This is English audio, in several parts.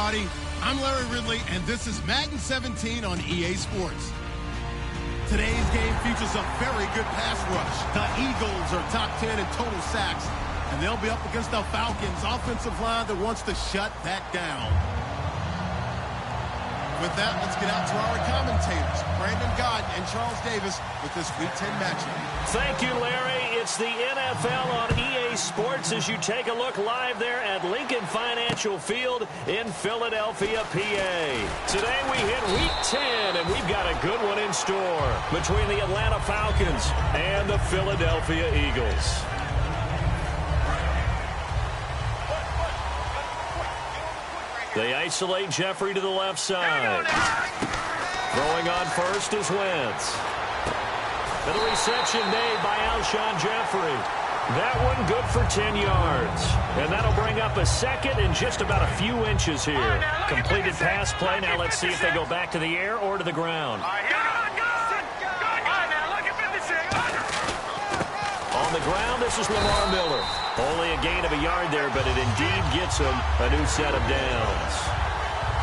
everybody. I'm Larry Ridley, and this is Madden 17 on EA Sports. Today's game features a very good pass rush. The Eagles are top 10 in total sacks, and they'll be up against the Falcons' offensive line that wants to shut that down. With that, let's get out to our commentators, Brandon Gott and Charles Davis, with this Week 10 matchup. Thank you, Larry. It's the NFL on EA Sports as you take a look live there at Lincoln Financial Field in Philadelphia, PA. Today we hit Week 10, and we've got a good one in store between the Atlanta Falcons and the Philadelphia Eagles. They isolate Jeffrey to the left side. Throwing on first is Wentz. And the reception made by Alshon Jeffrey. That one good for 10 yards. And that'll bring up a second and just about a few inches here. Completed pass play. Now let's see if they go back to the air or to the ground. On the ground, this is Lamar Miller. Only a gain of a yard there, but it indeed gets him a new set of downs.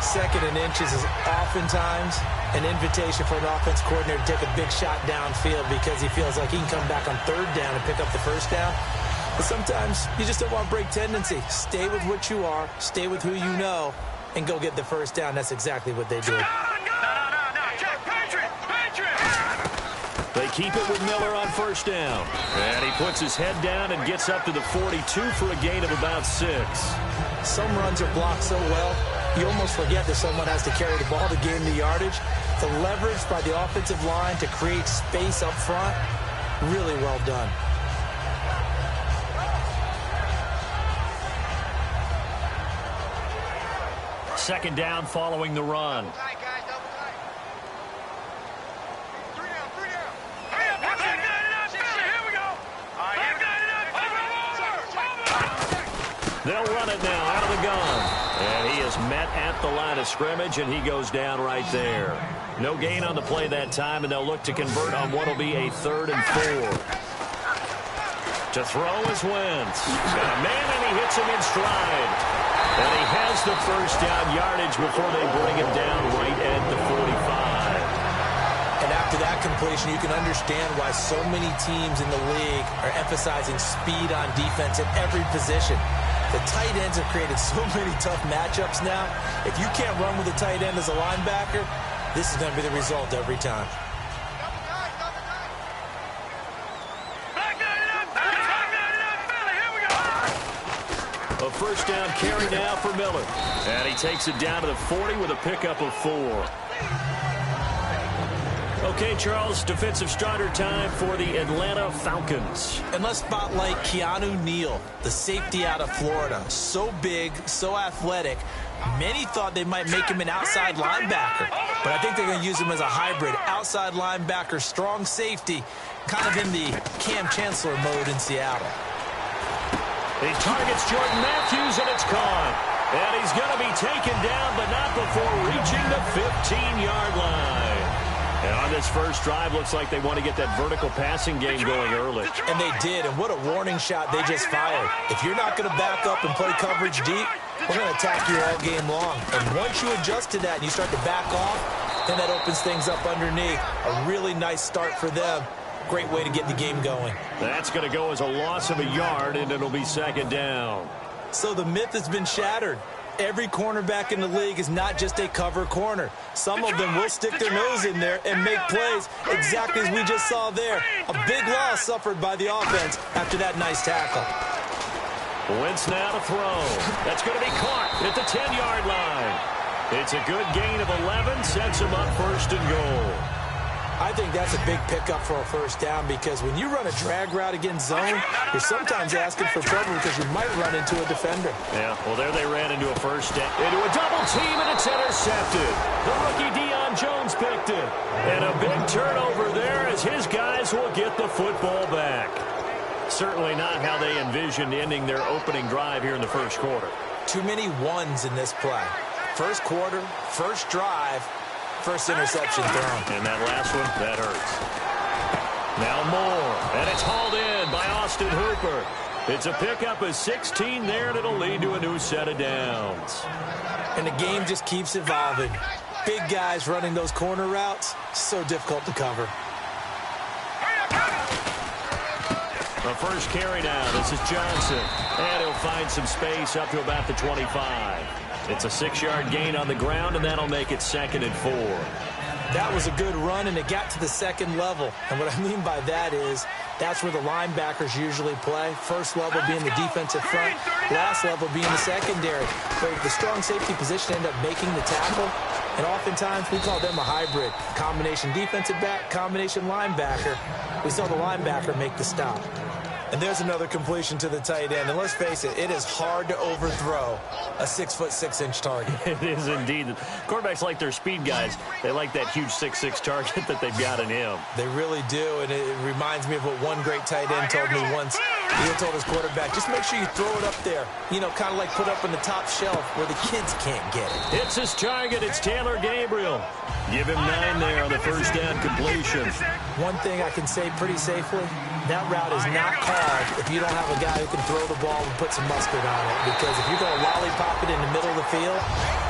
Second and inches is oftentimes an invitation for an offense coordinator to take a big shot downfield because he feels like he can come back on third down and pick up the first down. But sometimes you just don't want break tendency. Stay with what you are, stay with who you know, and go get the first down. That's exactly what they did. They keep it with Miller on first down. And he puts his head down and gets up to the 42 for a gain of about 6. Some runs are blocked so well, you almost forget that someone has to carry the ball to gain the yardage. The leverage by the offensive line to create space up front, really well done. Second down following the run. They'll run it now out of the gun. And he is met at the line of scrimmage, and he goes down right there. No gain on the play that time, and they'll look to convert on what will be a 3rd and 4. To throw is Wentz. Got a man, and he hits him in stride. And he has the first down yardage before they bring him down right at the 45. And after that completion, you can understand why so many teams in the league are emphasizing speed on defense at every position. The tight ends have created so many tough matchups now. If you can't run with a tight end as a linebacker, this is going to be the result every time. A first down carry now for Miller. And he takes it down to the 40 with a pickup of 4. Okay, Charles, defensive starter time for the Atlanta Falcons. And let's spotlight Keanu Neal, the safety out of Florida. So big, so athletic. Many thought they might make him an outside linebacker, but I think they're going to use him as a hybrid. Outside linebacker, strong safety, kind of in the Cam Chancellor mode in Seattle. He targets Jordan Matthews, and it's caught. And he's going to be taken down, but not before reaching the 15-yard line. And on this first drive, looks like they want to get that vertical passing game going early. And they did, and what a warning shot they just fired. If you're not going to back up and play coverage deep, we're going to attack you all game long. And once you adjust to that and you start to back off, then that opens things up underneath. A really nice start for them. Great way to get the game going. That's going to go as a loss of a yard, and it'll be second down. So the myth has been shattered. Every cornerback in the league is not just a cover corner. Some of them will stick their nose in there and make plays exactly as we just saw there. A big loss suffered by the offense after that nice tackle. Wentz now to throw. That's going to be caught at the 10-yard line. It's a good gain of 11, sets him up first and goal. I think that's a big pickup for a first down because when you run a drag route against zone, you're sometimes asking for trouble because you might run into a defender. Yeah, well, there they ran into a first down. Into a double team, and it's intercepted. The rookie Deion Jones picked it. And a big turnover there as his guys will get the football back. Certainly not how they envisioned ending their opening drive here in the first quarter. Too many ones in this play. First quarter, first drive, first interception thrown. And that last one, that hurts. Now Moore, and it's hauled in by Austin Hooper. It's a pickup of 16 there, and it'll lead to a new set of downs. And the game just keeps evolving. Big guys running those corner routes, so difficult to cover. The first carry now. This is Johnson. And he'll find some space up to about the 25. It's a 6-yard gain on the ground, and that'll make it 2nd and 4. That was a good run, and it got to the second level. And what I mean by that is that's where the linebackers usually play. First level being the defensive front, last level being the secondary. But the strong safety position ended up making the tackle. And oftentimes we call them a hybrid. Combination defensive back, combination linebacker. We saw the linebacker make the stop. And there's another completion to the tight end. And let's face it, it is hard to overthrow a 6'6" target. It is indeed. Quarterbacks like their speed guys. They like that huge 6'6" target that they've got in him. They really do, and it reminds me of what one great tight end told me once. He told his quarterback, just make sure you throw it up there. You know, kind of like put up on the top shelf where the kids can't get it. It's his target. It's Taylor Gabriel. Give him 9 there on the first down completion. One thing I can say pretty safely, that route is not called if you don't have a guy who can throw the ball and put some mustard on it. Because if you're going to lollipop it in the middle of the field,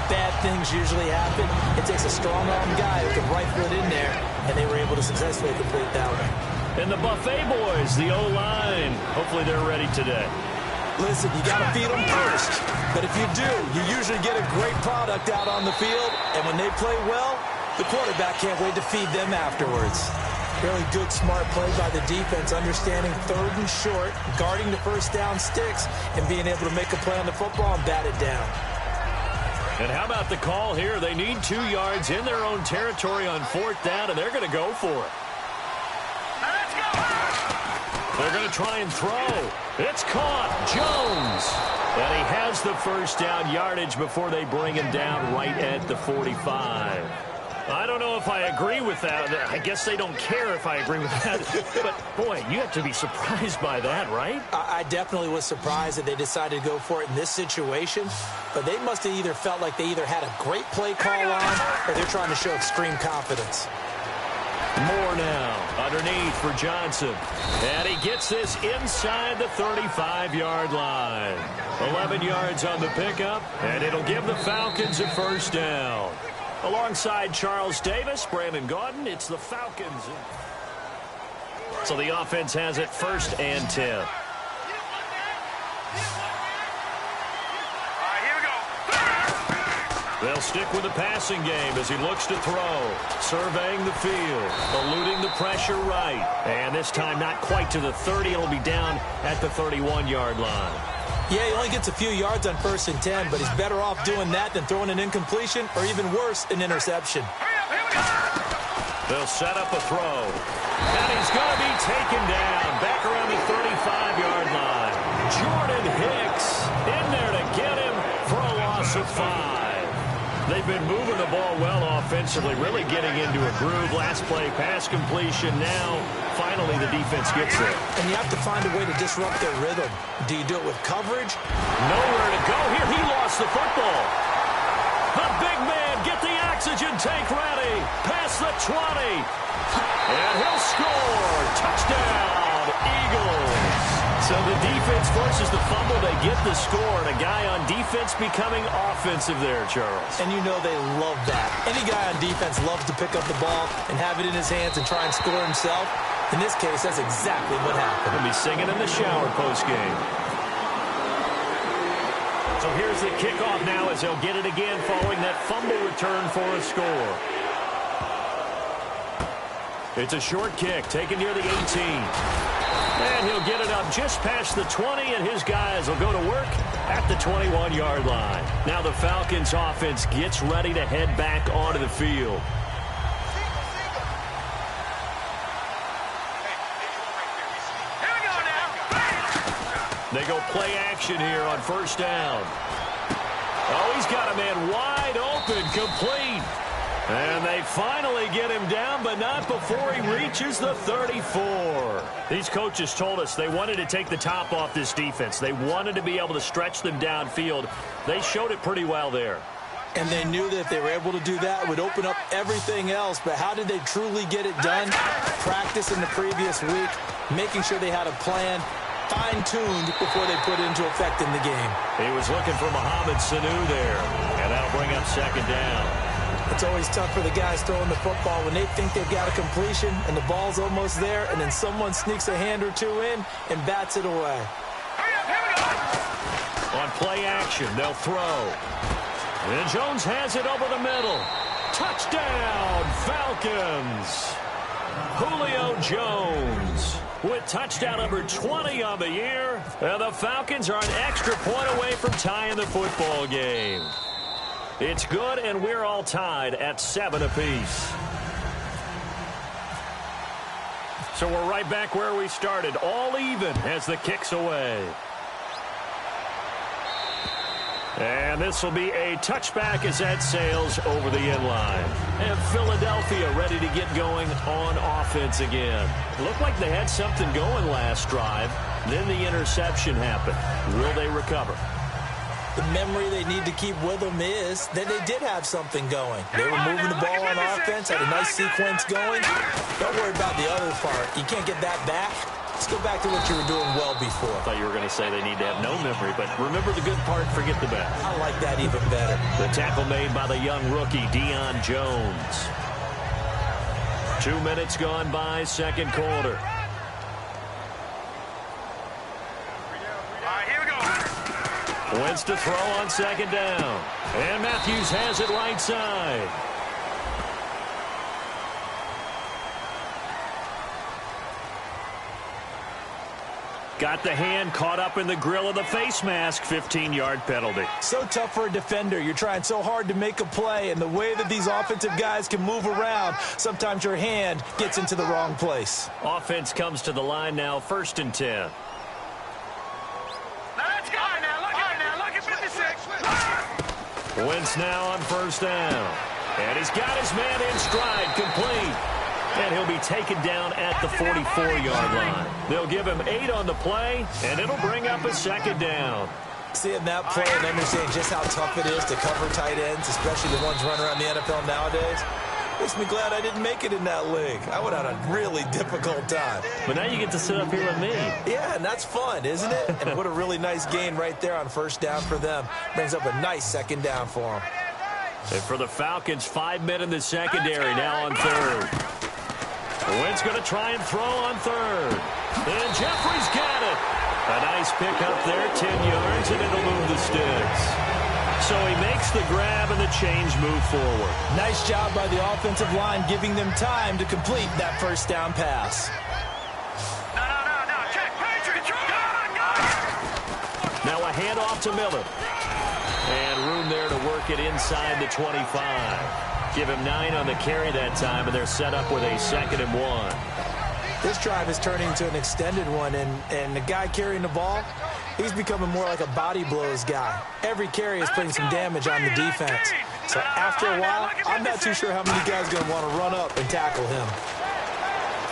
bad things usually happen. It takes a strong-armed guy who can rifle it in there, and they were able to successfully complete that one. And the Buffet boys, the O-line, hopefully they're ready today. Listen, you got to feed them first. But if you do, you usually get a great product out on the field. And when they play well, the quarterback can't wait to feed them afterwards. Really good, smart play by the defense, understanding 3rd and short, guarding the first down sticks, and being able to make a play on the football and bat it down. And how about the call here? They need 2 yards in their own territory on 4th down, and they're going to go for it. They're going to try and throw. It's caught. Jones. And he has the first down yardage before they bring him down right at the 45. I don't know if I agree with that. I guess they don't care if I agree with that. But, boy, you have to be surprised by that, right? I definitely was surprised that they decided to go for it in this situation. But they must have either felt like they either had a great play call on or they're trying to show extreme confidence. Moore now underneath for Johnson. And he gets this inside the 35-yard line. 11 yards on the pickup, and it'll give the Falcons a first down. Alongside Charles Davis, Brandon Gaudin, it's the Falcons. So the offense has it 1st and 10. They'll stick with the passing game as he looks to throw. Surveying the field, eluding the pressure right. And this time not quite to the 30. It'll be down at the 31-yard line. Yeah, he only gets a few yards on 1st and 10, but he's better off doing that than throwing an incompletion or even worse, an interception. They'll set up a throw. And he's going to be taken down back around the 35-yard line. Jordan Hicks in there to get him for a loss of 5. They've been moving the ball well offensively, really getting into a groove. Last play, pass completion. Now, finally, the defense gets there. And you have to find a way to disrupt their rhythm. Do you do it with coverage? Nowhere to go here. He lost the football. The big man, get the oxygen tank ready. Past the 20. And he'll score. Touchdown, Eagles. So the defense forces the fumble. They get the score, and a guy on defense becoming offensive there, Charles. And you know they love that. Any guy on defense loves to pick up the ball and have it in his hands and try and score himself. In this case, that's exactly what happened. He'll be singing in the shower postgame. So here's the kickoff now as they'll get it again following that fumble return for a score. It's a short kick taken near the 18. And he'll get it up just past the 20, and his guys will go to work at the 21-yard line. Now the Falcons offense gets ready to head back onto the field. They go play action here on 1st down. Oh, he's got a man wide open, complete. And they finally get him down, but not before he reaches the 34. These coaches told us they wanted to take the top off this defense. They wanted to be able to stretch them downfield. They showed it pretty well there. And they knew that if they were able to do that, it would open up everything else. But how did they truly get it done? Practice in the previous week, making sure they had a plan, fine-tuned before they put it into effect in the game. He was looking for Mohamed Sanu there, and that'll bring up second down. It's always tough for the guys throwing the football when they think they've got a completion and the ball's almost there, and then someone sneaks a hand or two in and bats it away. On play action, they'll throw. And Jones has it over the middle. Touchdown, Falcons! Julio Jones with touchdown number 20 on the year. And the Falcons are an extra point away from tying the football game. It's good, and we're all tied at 7 apiece. So we're right back where we started, all even as the kick's away. And this will be a touchback as that sails over the end line. And Philadelphia ready to get going on offense again. Looked like they had something going last drive. Then the interception happened. Will they recover? The memory they need to keep with them is that they did have something going. They were moving the ball on offense, had a nice sequence going. Don't worry about the other part. You can't get that back. Let's go back to what you were doing well before. I thought you were going to say they need to have no memory, but remember the good part, forget the bad. I like that even better. The tackle made by the young rookie, Deion Jones. 2 minutes gone by, second quarter. Wentz to throw on second down. And Matthews has it right side. Got the hand caught up in the grill of the face mask. 15-yard penalty. So tough for a defender. You're trying so hard to make a play, and the way that these offensive guys can move around, sometimes your hand gets into the wrong place. Offense comes to the line now, 1st and 10. Wentz now on first down. And he's got his man in stride, complete. And he'll be taken down at the 44-yard line. They'll give him 8 on the play, and it'll bring up a second down. Seeing that play and understanding just how tough it is to cover tight ends, especially the ones running around the NFL nowadays, makes me glad I didn't make it in that league. I would have had a really difficult time. But now you get to sit up here with me. Yeah, and that's fun, isn't it? And what a really nice gain right there on first down for them. Brings up a nice second down for them. And for the Falcons, 5 men in the secondary now on third. Wentz going to try and throw on third. And Jeffrey's got it. A nice pick up there, 10 yards, and it'll move the sticks. So he makes the grab and the change move forward. Nice job by the offensive line giving them time to complete that first down pass. Now a handoff to Miller. And room there to work it inside the 25. Give him 9 on the carry that time, and they're set up with a 2nd and 1. This drive is turning into an extended one, and the guy carrying the ball, he's becoming more like a body blows guy. Every carry is putting some damage on the defense. So after a while, I'm not too sure how many guys are going to want to run up and tackle him.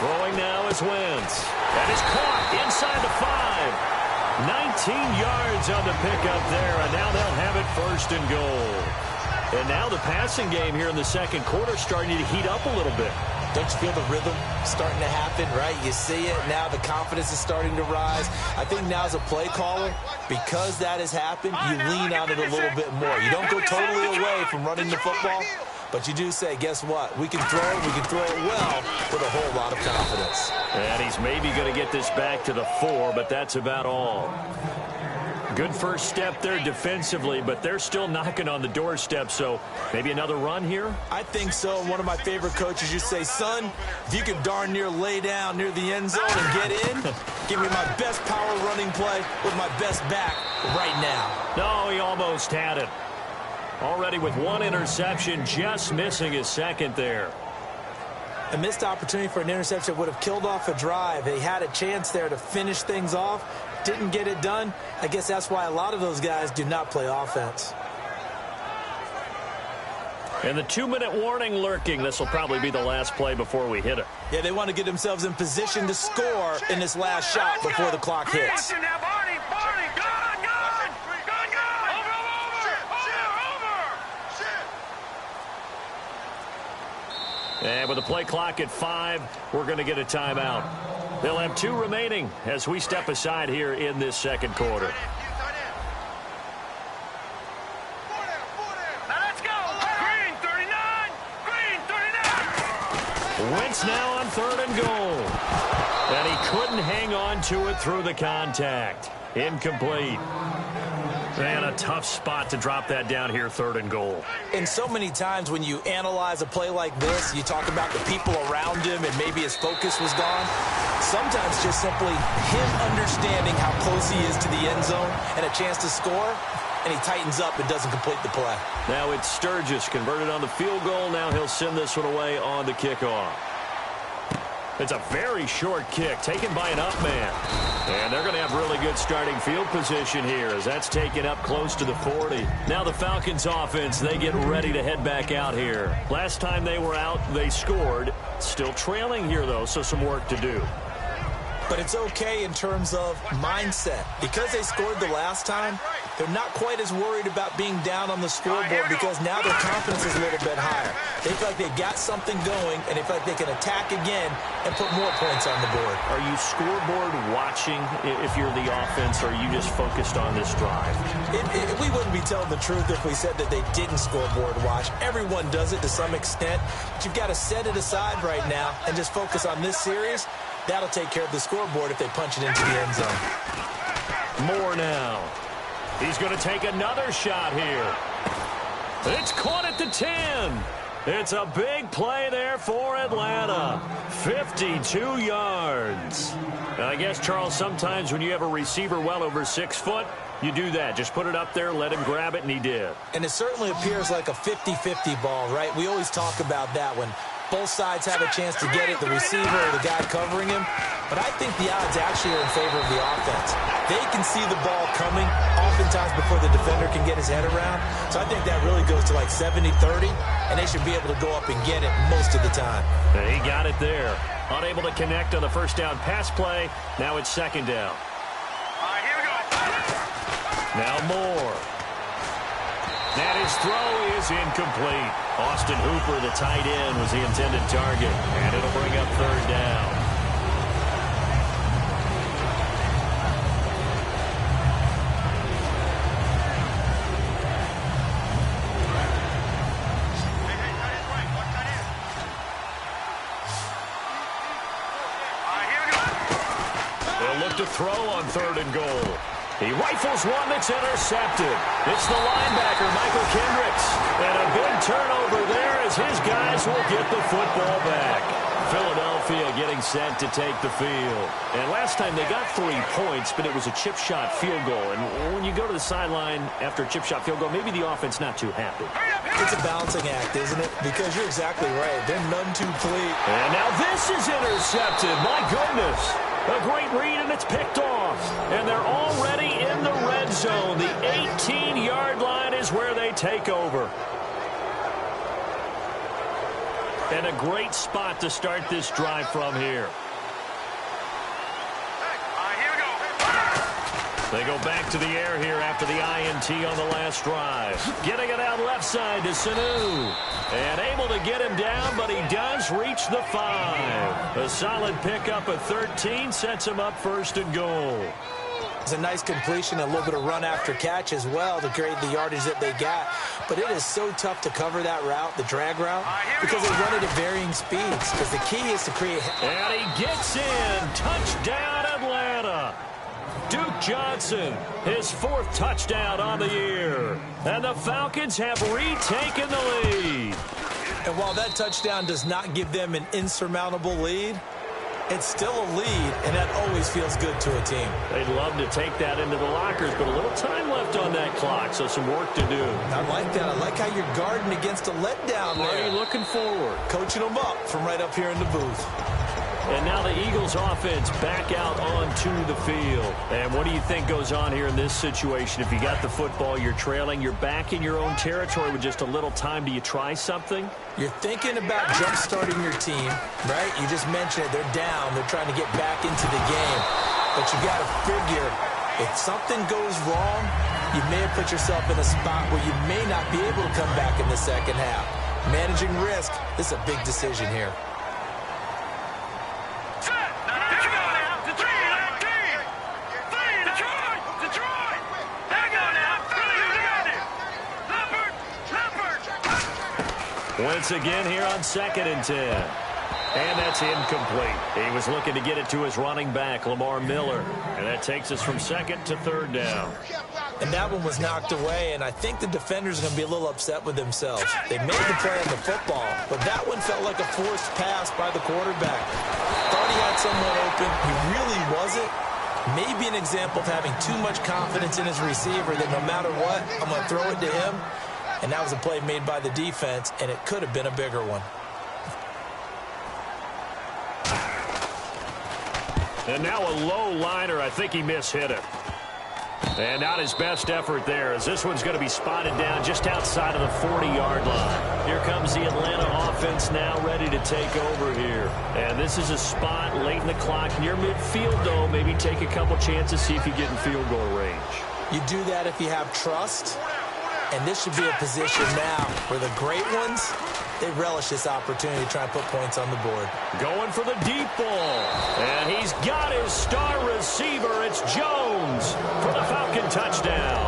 Throwing now is Wentz. That is caught inside the 5. 19 yards on the pickup there, and now they'll have it 1st and goal. And now the passing game here in the second quarter starting to heat up a little bit. Don't you feel the rhythm starting to happen, right? You see it. Now the confidence is starting to rise. I think now as a play caller, because that has happened, you lean on it a little bit more. You don't go totally away from running the football, but you do say, guess what? We can throw it well with a whole lot of confidence. And he's maybe going to get this back to the 4, but that's about all. Good first step there defensively, but they're still knocking on the doorstep, so maybe another run here? I think so. One of my favorite coaches used to say, son, if you can darn near lay down near the end zone and get in, give me my best power running play with my best back right now. No, he almost had it. Already with 1 interception, just missing his 2nd there. A missed opportunity for an interception would have killed off a drive. They had a chance there to finish things off. Didn't get it done. I guess that's why a lot of those guys do not play offense. And the 2-minute warning lurking. This will probably be the last play before we hit it. Yeah, they want to get themselves in position to score in this last shot before the clock hits. And with the play clock at 5, we're going to get a timeout. They'll have 2 remaining as we step aside here in this second quarter. Wentz now on 3rd and goal. And he couldn't hang on to it through the contact. Incomplete. And a tough spot to drop that down here, 3rd and goal. And so many times when you analyze a play like this, you talk about the people around him and maybe his focus was gone. Sometimes just simply him understanding how close he is to the end zone and a chance to score, and he tightens up and doesn't complete the play. Now it's Sturgis converted on the field goal. Now he'll send this one away on the kickoff. It's a very short kick taken by an up man. And they're going to have really good starting field position here as that's taken up close to the 40. Now the Falcons offense, they get ready to head back out here. Last time they were out, they scored. Still trailing here, though, so some work to do. But it's okay in terms of mindset. Because they scored the last time, they're not quite as worried about being down on the scoreboard because now their confidence is a little bit higher. They feel like they've got something going, and they feel like they can attack again and put more points on the board. Are you scoreboard watching if you're the offense, or are you just focused on this drive? We wouldn't be telling the truth if we said that they didn't scoreboard watch. Everyone does it to some extent, but you've got to set it aside right now and just focus on this series. That'll take care of the scoreboard if they punch it into the end zone. More now. He's going to take another shot here. It's caught at the 10. It's a big play there for Atlanta. 52 yards. And I guess, Charles, sometimes when you have a receiver well over 6 foot, you do that. Just put it up there, let him grab it, and he did. And it certainly appears like a 50-50 ball, right? We always talk about that when both sides have a chance to get it, the receiver or the guy covering him. But I think the odds actually are in favor of the offense. They can see the ball coming oftentimes before the defender can get his head around. So I think that really goes to like 70-30, and they should be able to go up and get it most of the time. And he got it there. Unable to connect on the first down pass play. Now it's 2nd down. All right, here we go. Now Moore. And his throw is incomplete. Austin Hooper, the tight end, was the intended target. And it'll bring up 3rd down. They'll look to throw on 3rd and goal. He rifles one that's intercepted. It's the linebacker, Michael Kendricks. And a big turnover there as his guys will get the football back. Philadelphia getting set to take the field. And last time they got 3 points, but it was a chip shot field goal. And when you go to the sideline after a chip shot field goal, maybe the offense not too happy. It's a balancing act, isn't it? Because you're exactly right. They're none too clean. And now this is intercepted. My goodness. A great read, and it's picked off. And they're already in the red zone. The 18-yard line is where they take over. And a great spot to start this drive from here. They go back to the air here after the INT on the last drive. Getting it out left side to Sanu. And able to get him down, but he does reach the 5. A solid pickup of 13 sets him up 1st and goal. It's a nice completion, a little bit of run after catch as well to create the yardage that they got. But it is so tough to cover that route, the drag route, because they run it at varying speeds. Because the key is to create... And he gets in. Touchdown, Atlanta. Duke Johnson, his 4th touchdown on the year. And the Falcons have retaken the lead. And while that touchdown does not give them an insurmountable lead, it's still a lead, and that always feels good to a team. They'd love to take that into the lockers, but a little time left on that clock, so some work to do. I like that. I like how you're guarding against a letdown there. Already looking forward. Coaching them up from right up here in the booth. And now the Eagles offense back out onto the field. And what do you think goes on here in this situation? If you got the football, you're trailing, you're back in your own territory with just a little time. Do you try something? You're thinking about jump-starting your team, right? You just mentioned it. They're down. They're trying to get back into the game. But you got to figure, if something goes wrong, you may have put yourself in a spot where you may not be able to come back in the second half. Managing risk, this is a big decision here. There you go. Once again here on 2nd and 10. And that's incomplete. He was looking to get it to his running back, Lamar Miller. And that takes us from 2nd to 3rd down. And that one was knocked away, and I think the defenders are going to be a little upset with themselves. They made the play on the football, but that one felt like a forced pass by the quarterback. Thought he had someone open. He really wasn't. Maybe an example of having too much confidence in his receiver that no matter what, I'm going to throw it to him. And that was a play made by the defense, and it could have been a bigger one. And now a low liner. I think he mishit it. And not his best effort there, as this one's going to be spotted down just outside of the 40-yard line. Here comes the Atlanta offense now ready to take over here. And this is a spot late in the clock near midfield, though. Maybe take a couple chances, see if you get in field goal range. You do that if you have trust. And this should be a position now where the great ones, they relish this opportunity to try and put points on the board. Going for the deep ball. And he's got his star receiver. It's Jones for the Falcon touchdown.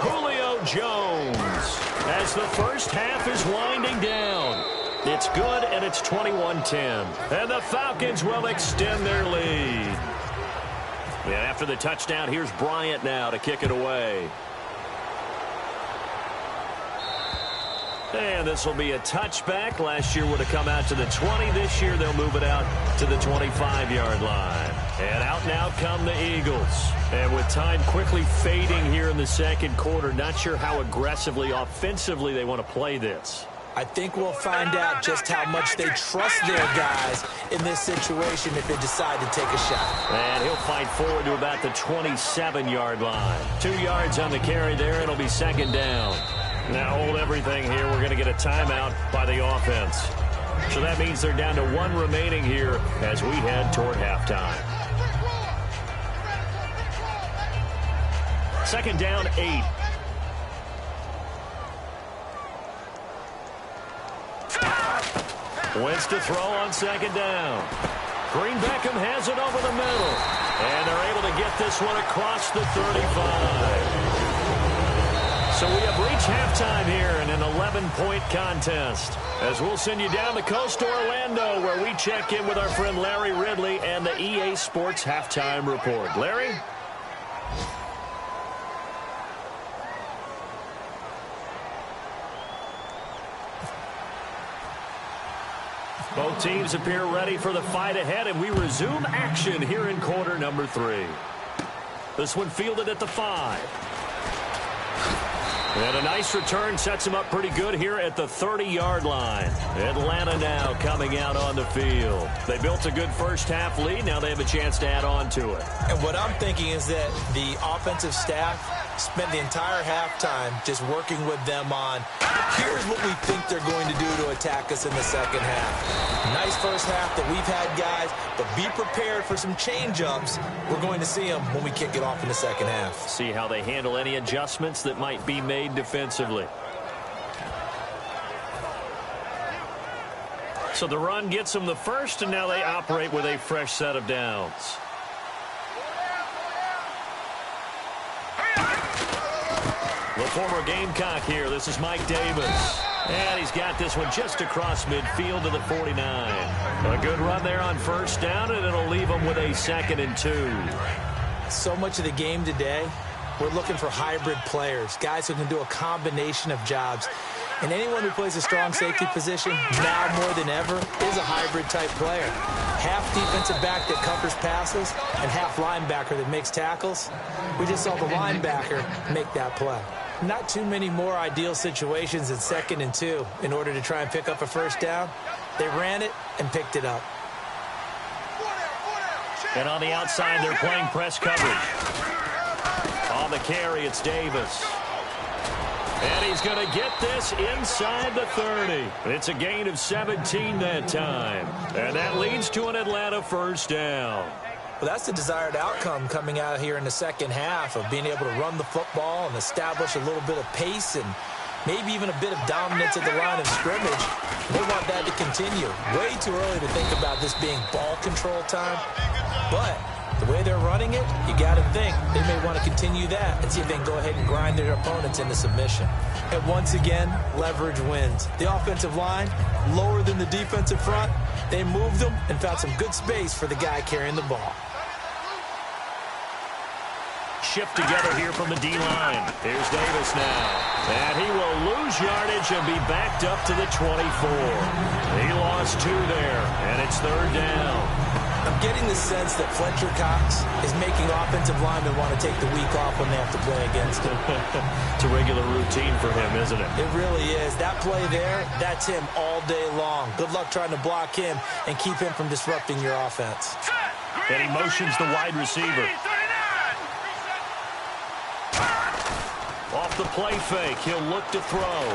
Julio Jones as the first half is winding down. It's good, and it's 21-10. And the Falcons will extend their lead. And after the touchdown, here's Bryant now to kick it away. And this will be a touchback. Last year would have come out to the 20. This year they'll move it out to the 25-yard line. And out now come the Eagles. And with time quickly fading here in the second quarter, not sure how aggressively, offensively they want to play this. I think we'll find out just how much they trust their guys in this situation if they decide to take a shot. And he'll fight forward to about the 27-yard line. 2 yards on the carry there. It'll be 2nd down. Now hold everything here. We're going to get a timeout by the offense. So that means they're down to 1 remaining here as we head toward halftime. 2nd down, 8. Wentz to throw on 2nd down. Green Beckham has it over the middle. And they're able to get this one across the 35. So we have reached halftime here in an 11-point contest. As we'll send you down the coast to Orlando, where we check in with our friend Larry Ridley and the EA Sports Halftime Report. Larry? Both teams appear ready for the fight ahead, and we resume action here in quarter number 3. This one fielded at the 5. And a nice return sets him up pretty good here at the 30-yard line. Atlanta now coming out on the field. They built a good first half lead. Now they have a chance to add on to it. And what I'm thinking is that the offensive staff spent the entire halftime just working with them on, here's what we think they're going to do to attack us in the second half. Nice first half that we've had, guys, but be prepared for some change-ups. We're going to see them when we kick it off in the second half. See how they handle any adjustments that might be made defensively. So the run gets them the first, and now they operate with a fresh set of downs. The former Gamecock here. This is Mike Davis. And he's got this one just across midfield to the 49. A good run there on first down, and it'll leave them with a 2nd and 2. So much of the game today, we're looking for hybrid players, guys who can do a combination of jobs. And anyone who plays a strong safety position, now more than ever, is a hybrid-type player. Half defensive back that covers passes and half linebacker that makes tackles. We just saw the linebacker make that play. Not too many more ideal situations in 2nd and 2 in order to try and pick up a first down. They ran it and picked it up. And on the outside, they're playing press coverage. On the carry, it's Davis. And he's going to get this inside the 30. It's a gain of 17 that time. And that leads to an Atlanta first down. Well, that's the desired outcome coming out here in the second half of being able to run the football and establish a little bit of pace and maybe even a bit of dominance at the line of scrimmage. They want that to continue. Way too early to think about this being ball control time, but The way they're running it, you got to think they may want to continue that and see if they can go ahead and grind their opponents into submission. And once again, leverage wins. The offensive line, lower than the defensive front, they moved them and found some good space for the guy carrying the ball. Shift together here from the D-line. Here's Davis now. And he will lose yardage and be backed up to the 24. He lost 2 there, and it's 3rd down. I'm getting the sense that Fletcher Cox is making offensive linemen want to take the week off when they have to play against him. It's a regular routine for him, isn't it? It really is. That play there, that's him all day long. Good luck trying to block him and keep him from disrupting your offense. And he motions the wide receiver. Off the play fake, he'll look to throw.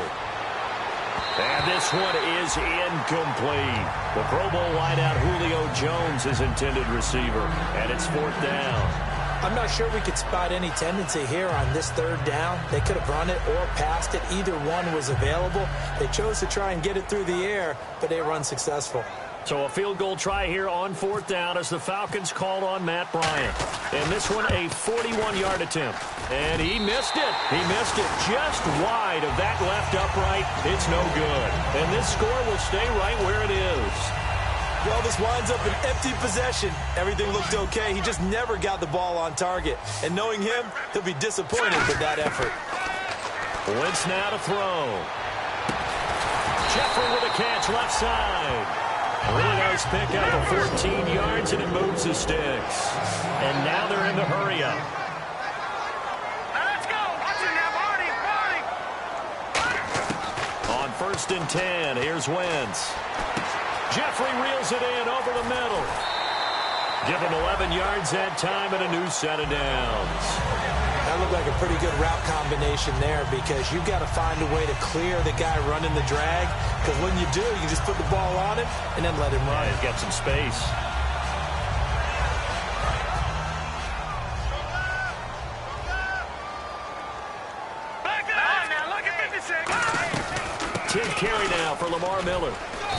And this one is incomplete. The Pro Bowl wideout Julio Jones is intended receiver, and it's 4th down. I'm not sure we could spot any tendency here on this 3rd down. They could have run it or passed it. Either one was available. They chose to try and get it through the air, but they were unsuccessful. So a field goal try here on 4th down as the Falcons called on Matt Bryant. And this one a 41-yard attempt. And he missed it. He missed it just wide of that left upright. It's no good. And this score will stay right where it is. Well, this winds up an empty possession. Everything looked okay. He just never got the ball on target. And knowing him, he'll be disappointed with that effort. Wentz now to throw. Jeffrey with a catch left side. Really nice pick up of 14 yards, and it moves the sticks. And now they're in the hurry-up. Let's go. Watch it now, Marty. On 1st and 10, here's Wentz. Jeffrey reels it in over the middle. Give him 11 yards that time and a new set of downs. That looked like a pretty good route combination there because you've got to find a way to clear the guy running the drag, because when you do, you just put the ball on him and then let him run. Yeah, he's got some space. Back up. Now look at 56. 10th carry now for Lamar Miller.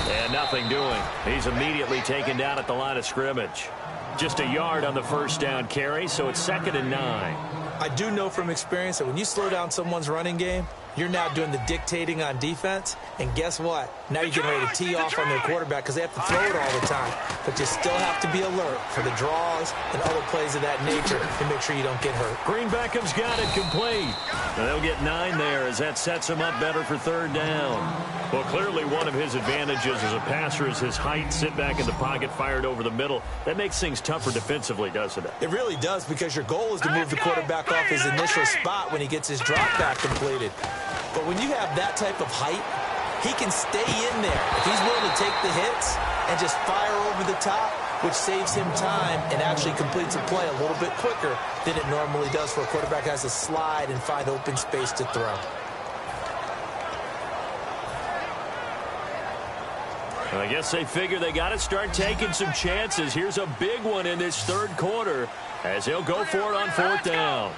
And nothing doing. He's immediately taken down at the line of scrimmage. Just a yard on the 1st down carry, so it's 2nd and 9. I do know from experience that when you slow down someone's running game, you're now doing the dictating on defense. And guess what? Now you're getting ready to tee off on their quarterback because they have to throw it all the time. But you still have to be alert for the draws and other plays of that nature to make sure you don't get hurt. Green Beckham's got it complete. And they'll get 9 there as that sets him up better for 3rd down. Well, clearly one of his advantages as a passer is his height. Sit back in the pocket, fired over the middle. That makes things tougher defensively, doesn't it? It really does, because your goal is to move the quarterback off his initial spot when he gets his drop back completed. But when you have that type of height, he can stay in there. If he's willing to take the hits and just fire over the top, which saves him time and actually completes a play a little bit quicker than it normally does for a quarterback who has to slide and find open space to throw. I guess they figure they got to start taking some chances. Here's a big one in this 3rd quarter as he'll go for it on 4th down.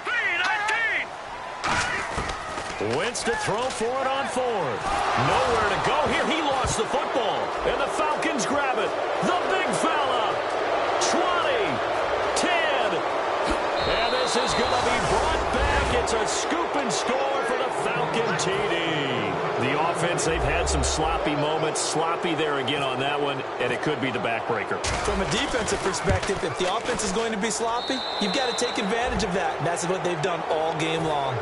Wentz to throw for it on 4th. Nowhere to go here. He lost the football. And the Falcons grab it. The big fella. 20. 10. And this is going to be brought back. It's a scoop and score for the Falcon TD. The offense, they've had some sloppy moments. Sloppy there again on that one, and it could be the backbreaker. From a defensive perspective, if the offense is going to be sloppy, you've got to take advantage of that. And that's what they've done all game long.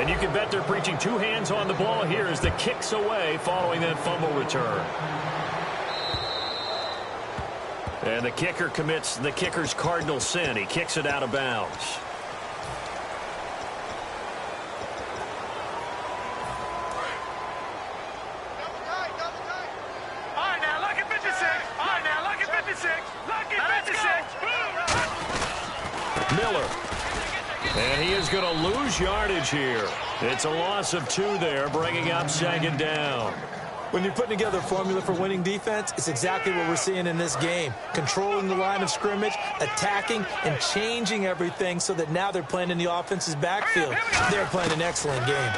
And you can bet they're preaching 2 hands on the ball here as the kick's away following that fumble return. And the kicker commits the kicker's cardinal sin. He kicks it out of bounds. Miller. And he is going to lose yardage here. It's a loss of 2 there, bringing up 2nd down. When you're putting together a formula for winning defense, it's exactly what we're seeing in this game. Controlling the line of scrimmage, attacking, and changing everything so that now they're playing in the offense's backfield. They're playing an excellent game.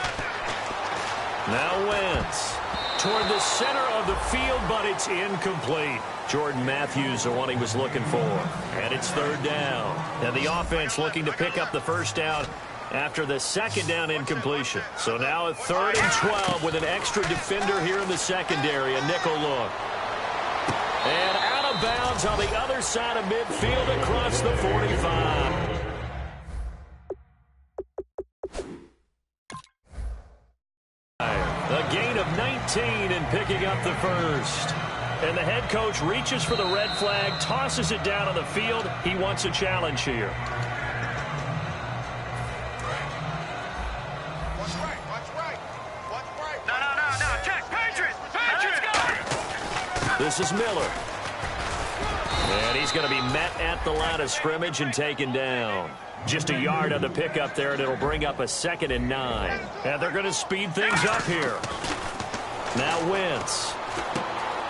Now Wentz toward the center of the field, but it's incomplete. Jordan Matthews, the one he was looking for. And it's third down. And the offense looking to pick up the first down after the second down incompletion. So now a 3rd and 12 with an extra defender here in the secondary. A nickel look. And out of bounds on the other side of midfield across the 45. A gain of 19 and picking up the first. And the head coach reaches for the red flag, tosses it down on the field. He wants a challenge here. What's right? What's right? What's right? No. Check. Patriots. Let's go. This is Miller. And he's going to be met at the line of scrimmage and taken down. Just a yard on the pickup there, and it'll bring up a 2nd and 9. And they're going to speed things up here. Now Wentz.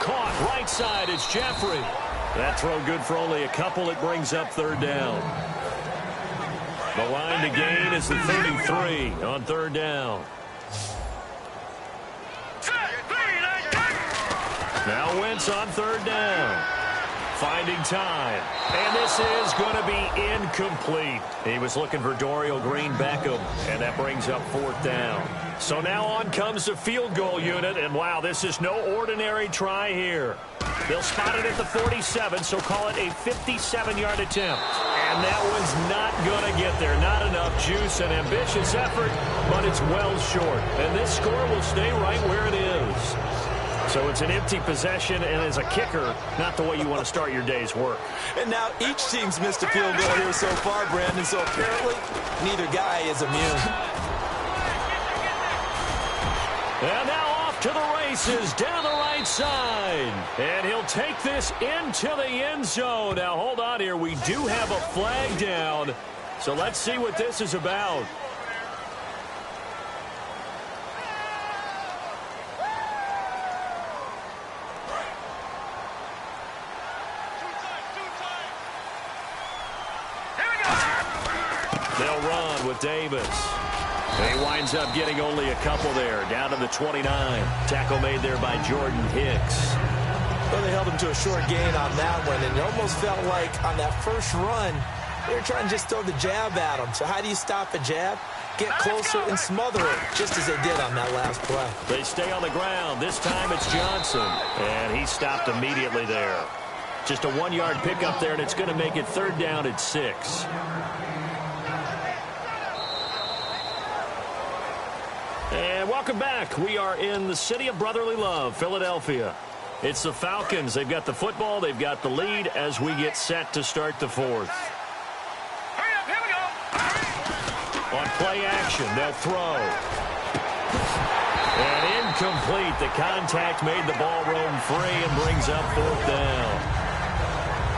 Caught right side. It's Jeffrey. That throw good for only a couple. It brings up 3rd down. The line to gain is the 33 on 3rd down. Now Wentz on 3rd down. Finding time. And this is going to be incomplete. He was looking for Dorial Green-Beckham, and that brings up 4th down. So now on comes the field goal unit, and wow, this is no ordinary try here. They'll spot it at the 47, so call it a 57-yard attempt. And that one's not going to get there. Not enough juice, an ambitious effort, but it's well short. And this score will stay right where it is. So it's an empty possession, and as a kicker, not the way you want to start your day's work. And now each team's missed a field goal here so far, Brandon, so apparently neither guy is immune. And now off to the races down the right side. And he'll take this into the end zone. Now hold on here. We do have a flag down. So let's see what this is about. They'll run with Davis. He winds up getting only a couple there, down to the 29. Tackle made there by Jordan Hicks. Well, they held him to a short gain on that one, and it almost felt like on that first run, they were trying to just throw the jab at him. So how do you stop a jab? Get closer and smother it, just as they did on that last play. They stay on the ground. This time it's Johnson, and he stopped immediately there. Just a 1-yard pickup there, and it's going to make it 3rd down at 6. And welcome back. We are in the city of brotherly love, Philadelphia. It's the Falcons. They've got the football. They've got the lead as we get set to start the 4th. Hurry up, here we go. On play action, they'll throw. And incomplete. The contact made the ball roam free and brings up 4th down.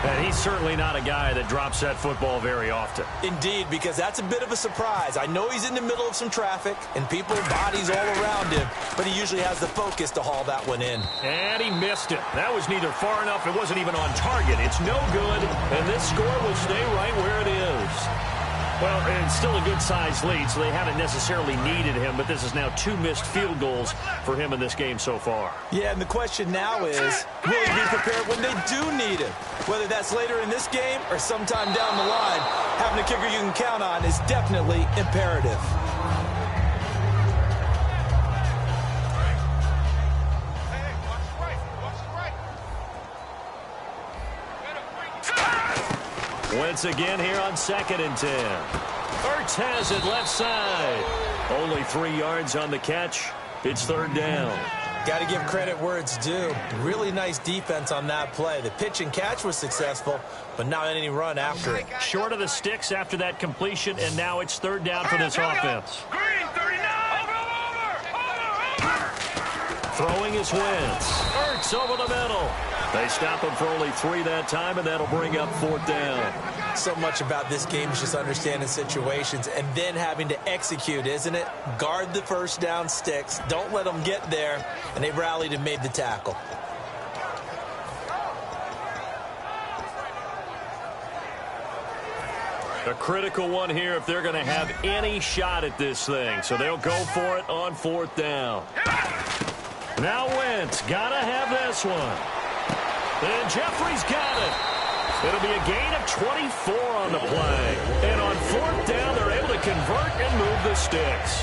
And he's certainly not a guy that drops that football very often. Indeed, because that's a bit of a surprise. I know he's in the middle of some traffic and people, bodies all around him, but he usually has the focus to haul that one in. And he missed it. That was neither far enough. It wasn't even on target. It's no good, and this score will stay right where it is. Well, it's still a good-sized lead, so they haven't necessarily needed him, but this is now 2 missed field goals for him in this game so far. Yeah, and the question now is, will he be prepared when they do need him? Whether that's later in this game or sometime down the line, having a kicker you can count on is definitely imperative. Wentz again here on 2nd and 10. Ertz has it left side. Only 3 yards on the catch. It's 3rd down. Got to give credit where it's due. Really nice defense on that play. The pitch and catch was successful, but not any run after it. Short of the sticks after that completion, and now it's 3rd down for this offense. Green, 39. Over. Throwing is Wentz. Ertz over the middle. They stop him for only 3 that time, and that'll bring up 4th down. So much about this game is just understanding situations and then having to execute, isn't it? Guard the first down sticks. Don't let them get there. And they rallied and made the tackle. A critical one here if they're going to have any shot at this thing. So they'll go for it on 4th down. Now Wentz got to have this one. And Jeffrey's got it. It'll be a gain of 24 on the play. And on fourth down, they're able to convert and move the sticks.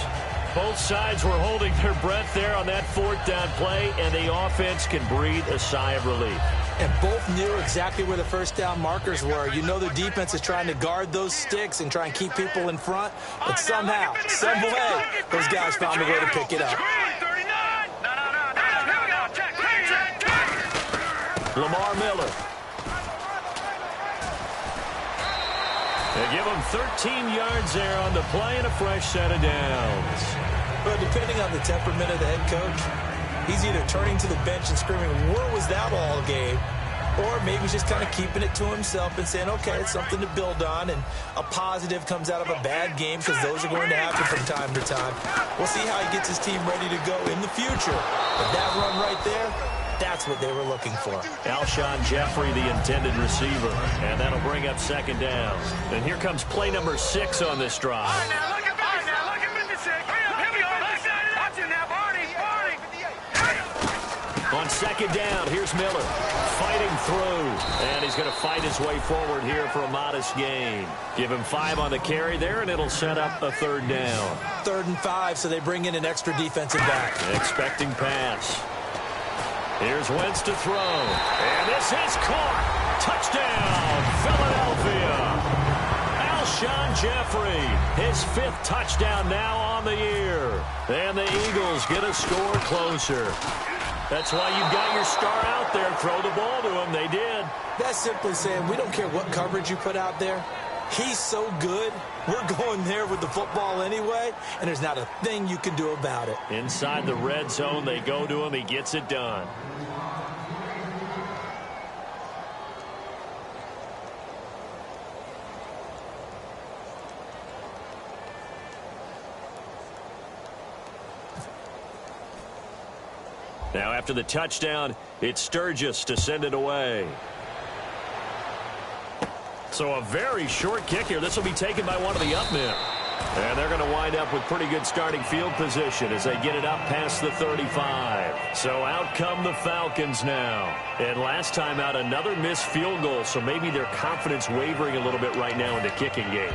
Both sides were holding their breath there on that fourth down play, and the offense can breathe a sigh of relief. And both knew exactly where the first down markers were. You know the defense is trying to guard those sticks and try and keep people in front, but somehow, some way, those guys found a way to pick it up. Lamar Miller. They give him 13 yards there on the play and a fresh set of downs. But depending on the temperament of the head coach, he's either turning to the bench and screaming, "Where was that all game?" Or maybe he's just kind of keeping it to himself and saying, okay, it's something to build on, and a positive comes out of a bad game because those are going to happen from time to time. We'll see how he gets his team ready to go in the future. But that run right there, that's what they were looking for. Alshon Jeffrey, the intended receiver, and that'll bring up second down. And here comes play number 6 on this drive. On second down, here's Miller fighting through, and he's going to fight his way forward here for a modest gain. Give him 5 on the carry there, and it'll set up a third down. 3rd and 5, so they bring in an extra defensive back. Expecting pass. Here's Wentz to throw, and this is caught. Touchdown, Philadelphia. Alshon Jeffrey, his 5th touchdown now on the year. And the Eagles get a score closer. That's why you've got your star out there. Throw the ball to him. They did. That's simply saying we don't care what coverage you put out there. He's so good. We're going there with the football anyway, and there's not a thing you can do about it. Inside the red zone, they go to him. He gets it done. Now after the touchdown, it's Sturgis to send it away. So a very short kick here. This will be taken by one of the up men. And they're going to wind up with pretty good starting field position as they get it up past the 35. So out come the Falcons now. And last time out, another missed field goal. So maybe their confidence wavering a little bit right now in the kicking game.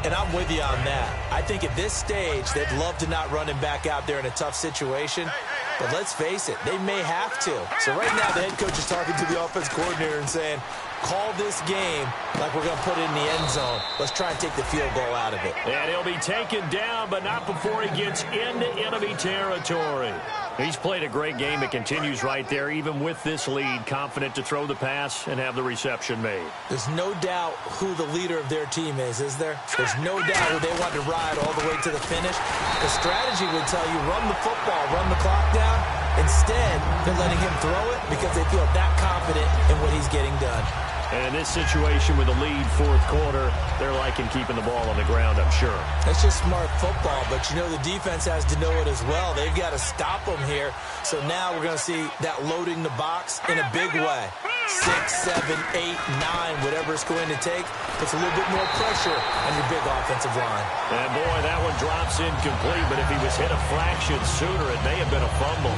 And I'm with you on that. I think at this stage, they'd love to not run him back out there in a tough situation. But let's face it, they may have to. So right now, the head coach is talking to the offense coordinator and saying, call this game like we're going to put it in the end zone. Let's try and take the field goal out of it. And he'll be taken down, but not before he gets into enemy territory. He's played a great game. It continues right there, even with this lead, confident to throw the pass and have the reception made. There's no doubt who the leader of their team is there? There's no doubt who they want to ride all the way to the finish. The strategy would tell you, run the football, run the clock down. Instead, they're letting him throw it because they feel that confident in what he's getting done. And in this situation with the lead fourth quarter, they're liking keeping the ball on the ground, I'm sure. That's just smart football, but you know the defense has to know it as well. They've got to stop them here. So now we're going to see that loading the box in a big way. 6, 7, 8, 9, whatever it's going to take, puts a little bit more pressure on your big offensive line. And boy, that one drops incomplete, but if he was hit a fraction sooner, it may have been a fumble.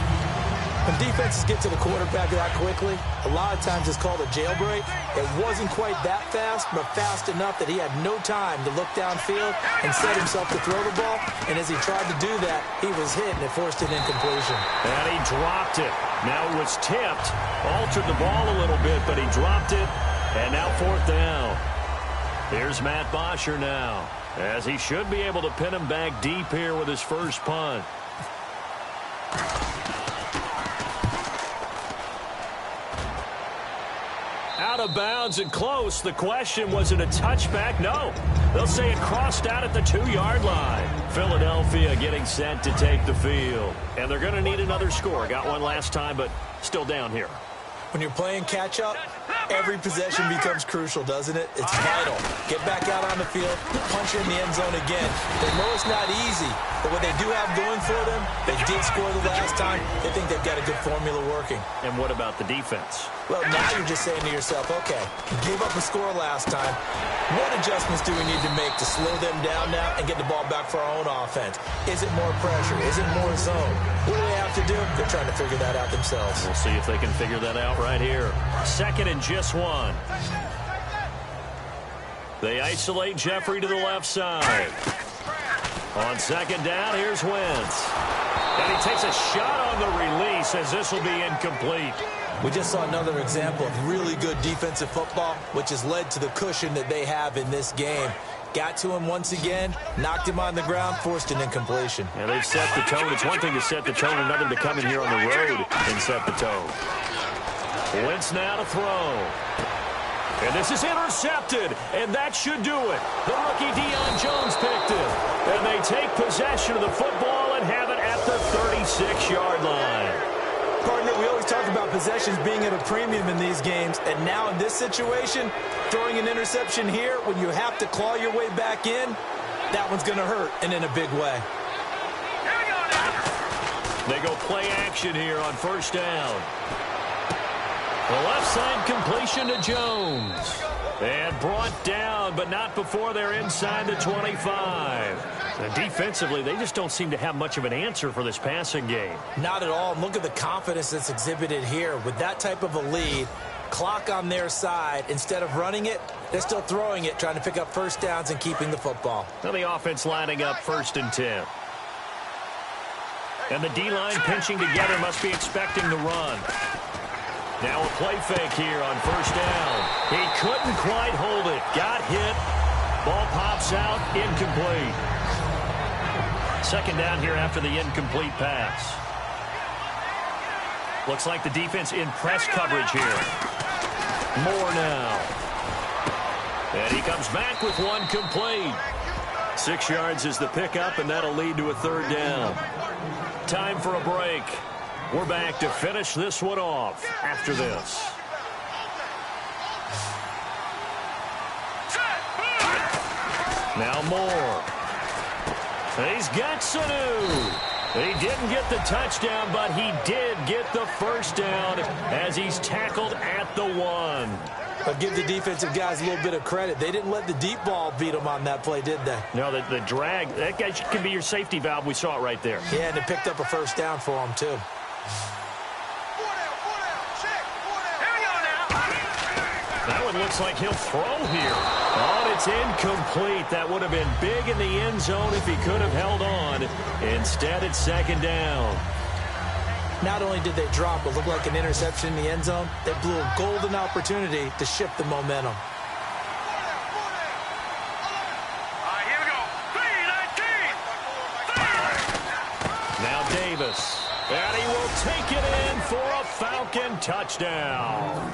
When defenses get to the quarterback that quickly, a lot of times it's called a jailbreak. It wasn't quite that fast, but fast enough that he had no time to look downfield and set himself to throw the ball. And as he tried to do that, he was hit, and it forced an incompletion. And he dropped it. Now it was tipped, altered the ball a little bit, but he dropped it. And now fourth down. Here's Matt Bosher now, as he should be able to pin him back deep here with his first punt. Out of bounds and close. The question, was it a touchback? No. They'll say it crossed out at the 2-yard line. Philadelphia getting set to take the field. And they're going to need another score. Got one last time, but still down here. When you're playing catch-up, every possession becomes crucial, doesn't it? It's vital. Get back out on the field, punch in the end zone again. They know it's not easy, But what they do have going for them, they did score the last time. They think they've got a good formula working. And what about the defense? Well, now you're just saying to yourself, okay, gave up a score last time. What adjustments do we need to make to slow them down now and get the ball back for our own offense? Is it more pressure? Is it more zone? What do they have to do? They're trying to figure that out themselves. We'll see if they can figure that out right here. 2nd and just 1. They isolate Jeffrey to the left side. On 2nd down, here's Wentz. And he takes a shot on the release as this will be incomplete. We just saw another example of really good defensive football, which has led to the cushion that they have in this game. Got to him once again, knocked him on the ground, forced an incompletion. And they've set the tone. It's one thing to set the tone, another to come in here on the road and set the tone. Wentz now to throw. And this is intercepted, and that should do it. The rookie Deion Jones picked it. And they take possession of the football and have it at the 36-yard line. Partner, we always talk about possessions being at a premium in these games, and now in this situation, throwing an interception here when you have to claw your way back in, that one's going to hurt, and in a big way. They go play action here on 1st down. The left side completion to Jones. And brought down, but not before they're inside the 25. And defensively, they just don't seem to have much of an answer for this passing game. Not at all. Look at the confidence that's exhibited here. With that type of a lead, clock on their side, instead of running it, they're still throwing it, trying to pick up 1st downs and keeping the football. Now the offense lining up 1st and 10. And the D-line pinching together, must be expecting the run. Now a play fake here on 1st down. He couldn't quite hold it. Got hit. Ball pops out. Incomplete. 2nd down here after the incomplete pass. Looks like the defense in press coverage here. Moore now. And he comes back with one complete. 6 yards is the pickup, and that'll lead to a 3rd down. Time for a break. We're back to finish this one off after this. Now Moore. He's got Sanu. He didn't get the touchdown, but he did get the 1st down as he's tackled at the 1. But give the defensive guys a little bit of credit. They didn't let the deep ball beat them on that play, did they? No, the drag, that guy can be your safety valve. We saw it right there. Yeah, and it picked up a 1st down for him, too. That one looks like he'll throw here. Oh, it's incomplete. That would have been big in the end zone if he could have held on. Instead, it's 2nd down. Not only did they drop what looked like an interception in the end zone, they blew a golden opportunity to shift the momentum. Here we go. 3-19. Now Davis. And he will take it in for a Falcon touchdown.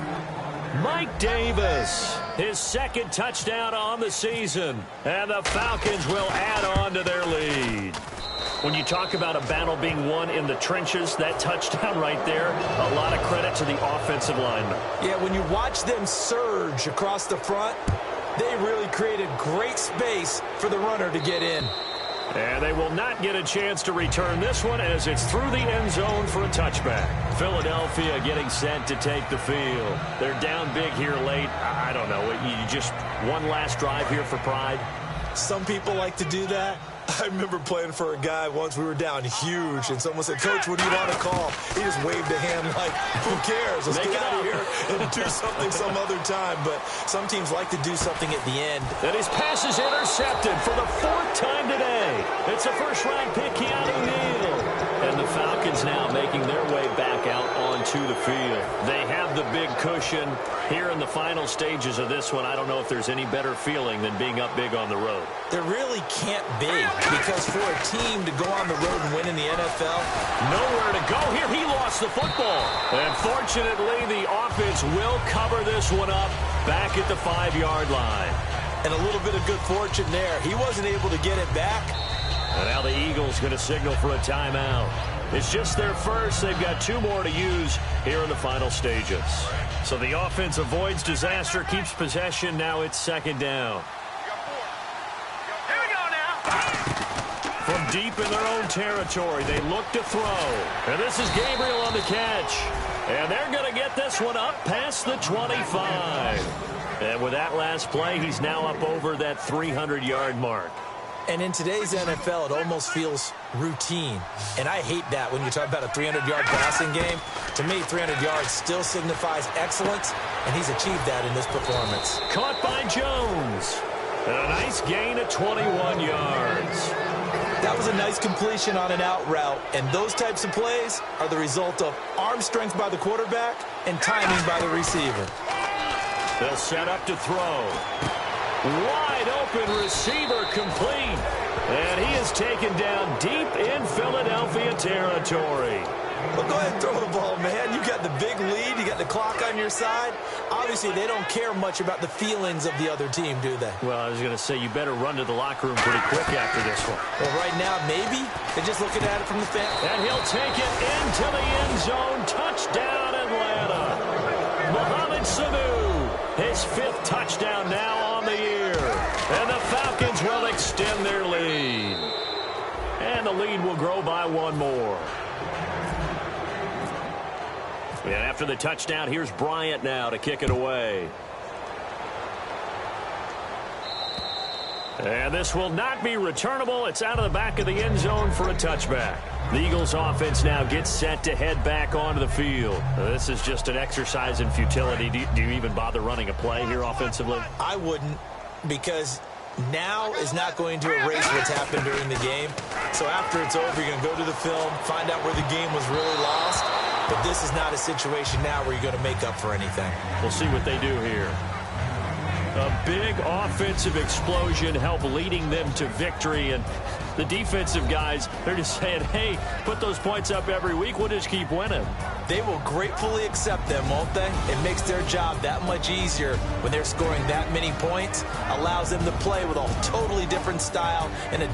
Mike Davis, his 2nd touchdown on the season. And the Falcons will add on to their lead. When you talk about a battle being won in the trenches, that touchdown right there, a lot of credit to the offensive linemen. Yeah, when you watch them surge across the front, they really created great space for the runner to get in. And they will not get a chance to return this one as it's through the end zone for a touchback. Philadelphia getting set to take the field. They're down big here late. I don't know. You just one last drive here for pride. Some people like to do that. I remember playing for a guy once. We were down huge, and someone said, "Coach, what do you want to call?" He just waved a hand like, "Who cares? Let's get out of here and do something some other time." But some teams like to do something at the end. And his pass is intercepted for the 4th time today. It's a first-round pick, Keanu Neal. And the Falcons now making their way back out onto the field. They have the big cushion here in the final stages of this one. I don't know if there's any better feeling than being up big on the road. There really can't be, because for a team to go on the road and win in the NFL, nowhere to go here. He lost the football. And fortunately, the offense will cover this one up back at the 5-yard line. And a little bit of good fortune there. He wasn't able to get it back. And now the Eagles going to signal for a timeout. It's just their first. They've got 2 more to use here in the final stages. So the offense avoids disaster, keeps possession. Now it's 2nd down. Here we go now. From deep in their own territory. They look to throw. And this is Gabriel on the catch. And they're going to get this one up past the 25. And with that last play, he's now up over that 300-yard mark. And in today's NFL, it almost feels routine. And I hate that when you talk about a 300-yard passing game. To me, 300 yards still signifies excellence, and he's achieved that in this performance. Caught by Jones. And a nice gain of 21 yards. That was a nice completion on an out route, and those types of plays are the result of arm strength by the quarterback and timing by the receiver. They'll set up to throw. Wide open receiver complete. And he is taken down deep in Philadelphia territory. Well, go ahead and throw the ball, man. You got the big lead. You got the clock on your side. Obviously, they don't care much about the feelings of the other team, do they? Well, I was going to say, you better run to the locker room pretty quick after this one. Well, right now, maybe. They're just looking at it from the fan. And he'll take it into the end zone. Touchdown, Atlanta. Mohamed Sanu, his 5th touchdown now on the year. And the Falcons will extend their lead. And the lead will grow by 1 more. And after the touchdown, here's Bryant now to kick it away. And this will not be returnable. It's out of the back of the end zone for a touchback. The Eagles offense now gets set to head back onto the field. This is just an exercise in futility. Do you even bother running a play here offensively? I wouldn't, because now is not going to erase what's happened during the game. So after it's over, you're going to go to the film, find out where the game was really lost. But this is not a situation now where you're going to make up for anything. We'll see what they do here. A big offensive explosion helped leading them to victory. And the defensive guys, they're just saying, hey, put those points up every week. We'll just keep winning. They will gratefully accept them, won't they? It makes their job that much easier when they're scoring that many points. Allows them to play with a totally different style and a